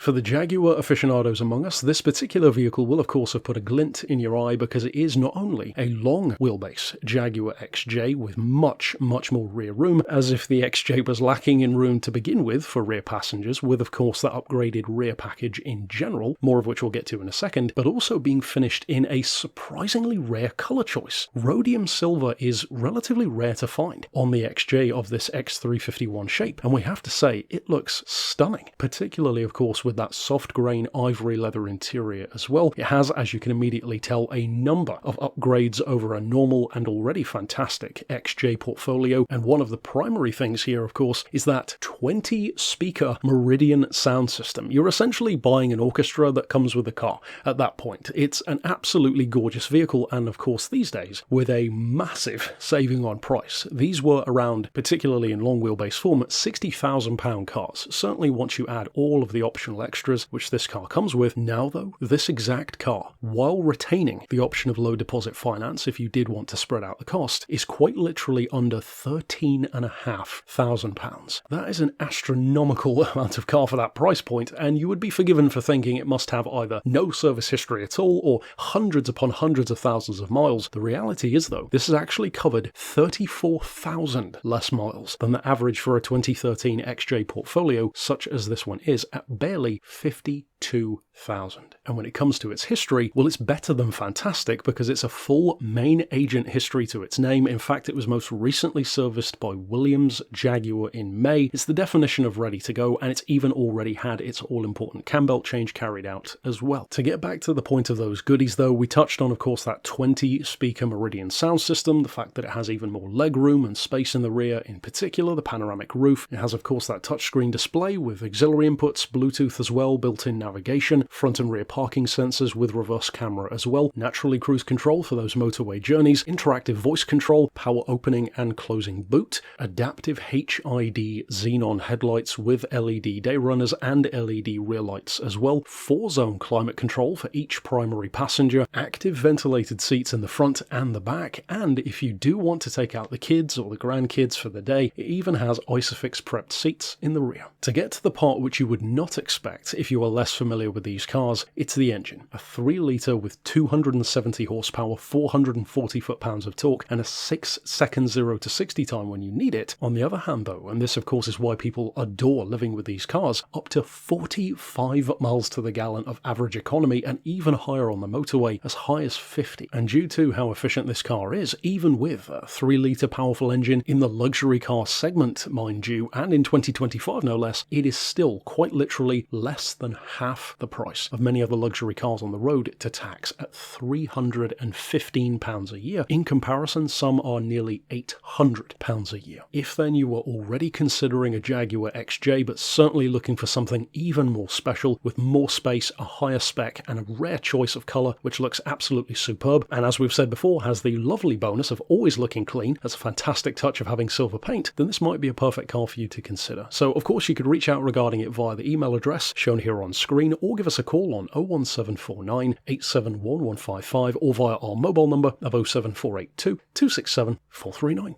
For the Jaguar aficionados among us, this particular vehicle will of course have put a glint in your eye because it is not only a long wheelbase Jaguar XJ with much more rear room, as if the XJ was lacking in room to begin with for rear passengers, with of course that upgraded rear package in general, more of which we'll get to in a second, but also being finished in a surprisingly rare colour choice. Rhodium silver is relatively rare to find on the XJ of this X351 shape, and we have to say it looks stunning, particularly of course with that soft grain ivory leather interior as well. It has, as you can immediately tell, a number of upgrades over a normal and already fantastic XJ portfolio, and one of the primary things here of course is that 20 speaker Meridian sound system. You're essentially buying an orchestra that comes with the car at that point. It's an absolutely gorgeous vehicle, and of course these days with a massive saving on price. These were around, particularly in long wheelbase form, £60,000 cars, certainly once you add all of the optional extras which this car comes with. Now though, this exact car, while retaining the option of low deposit finance if you did want to spread out the cost, is quite literally under £13,500. That is an astronomical amount of car for that price point, and you would be forgiven for thinking it must have either no service history at all or hundreds upon hundreds of thousands of miles. The reality is though, this has actually covered 34,000 less miles than the average for a 2013 XJ portfolio such as this one is, at barely 52,000. And when it comes to its history, well, it's better than fantastic because it's a full main agent history to its name. In fact, it was most recently serviced by Williams Jaguar in May. It's the definition of ready to go, and it's even already had its all-important cam belt change carried out as well. To get back to the point of those goodies though, we touched on of course that 20 speaker Meridian sound system, the fact that it has even more legroom and space in the rear, in particular the panoramic roof. It has of course that touchscreen display with auxiliary inputs, Bluetooth as well, built-in navigation, front and rear parking sensors with reverse camera as well, naturally cruise control for those motorway journeys, interactive voice control, power opening and closing boot, adaptive HID xenon headlights with LED day runners and LED rear lights as well, 4-zone climate control for each primary passenger, active ventilated seats in the front and the back, and if you do want to take out the kids or the grandkids for the day, it even has ISOFIX prepped seats in the rear. To get to the part which you would not expect if you are less familiar with these cars, it's the engine. A 3-litre with 270 horsepower, 440 foot-pounds of torque, and a 6-second 0 to 60 time when you need it. On the other hand though, and this of course is why people adore living with these cars, up to 45 miles to the gallon of average economy, and even higher on the motorway, as high as 50. And due to how efficient this car is, even with a 3-litre powerful engine in the luxury car segment, mind you, and in 2025 no less, it is still quite literally less than half the price of many other luxury cars on the road to tax at £315 a year. In comparison, some are nearly £800 a year. If then you were already considering a Jaguar XJ, but certainly looking for something even more special, with more space, a higher spec, and a rare choice of colour which looks absolutely superb, and as we've said before, has the lovely bonus of always looking clean, as a fantastic touch of having silver paint, then this might be a perfect car for you to consider. So of course you could reach out regarding it via the email address shown here on screen, or give us a call on 01749 871155, or via our mobile number of 07482 267 439.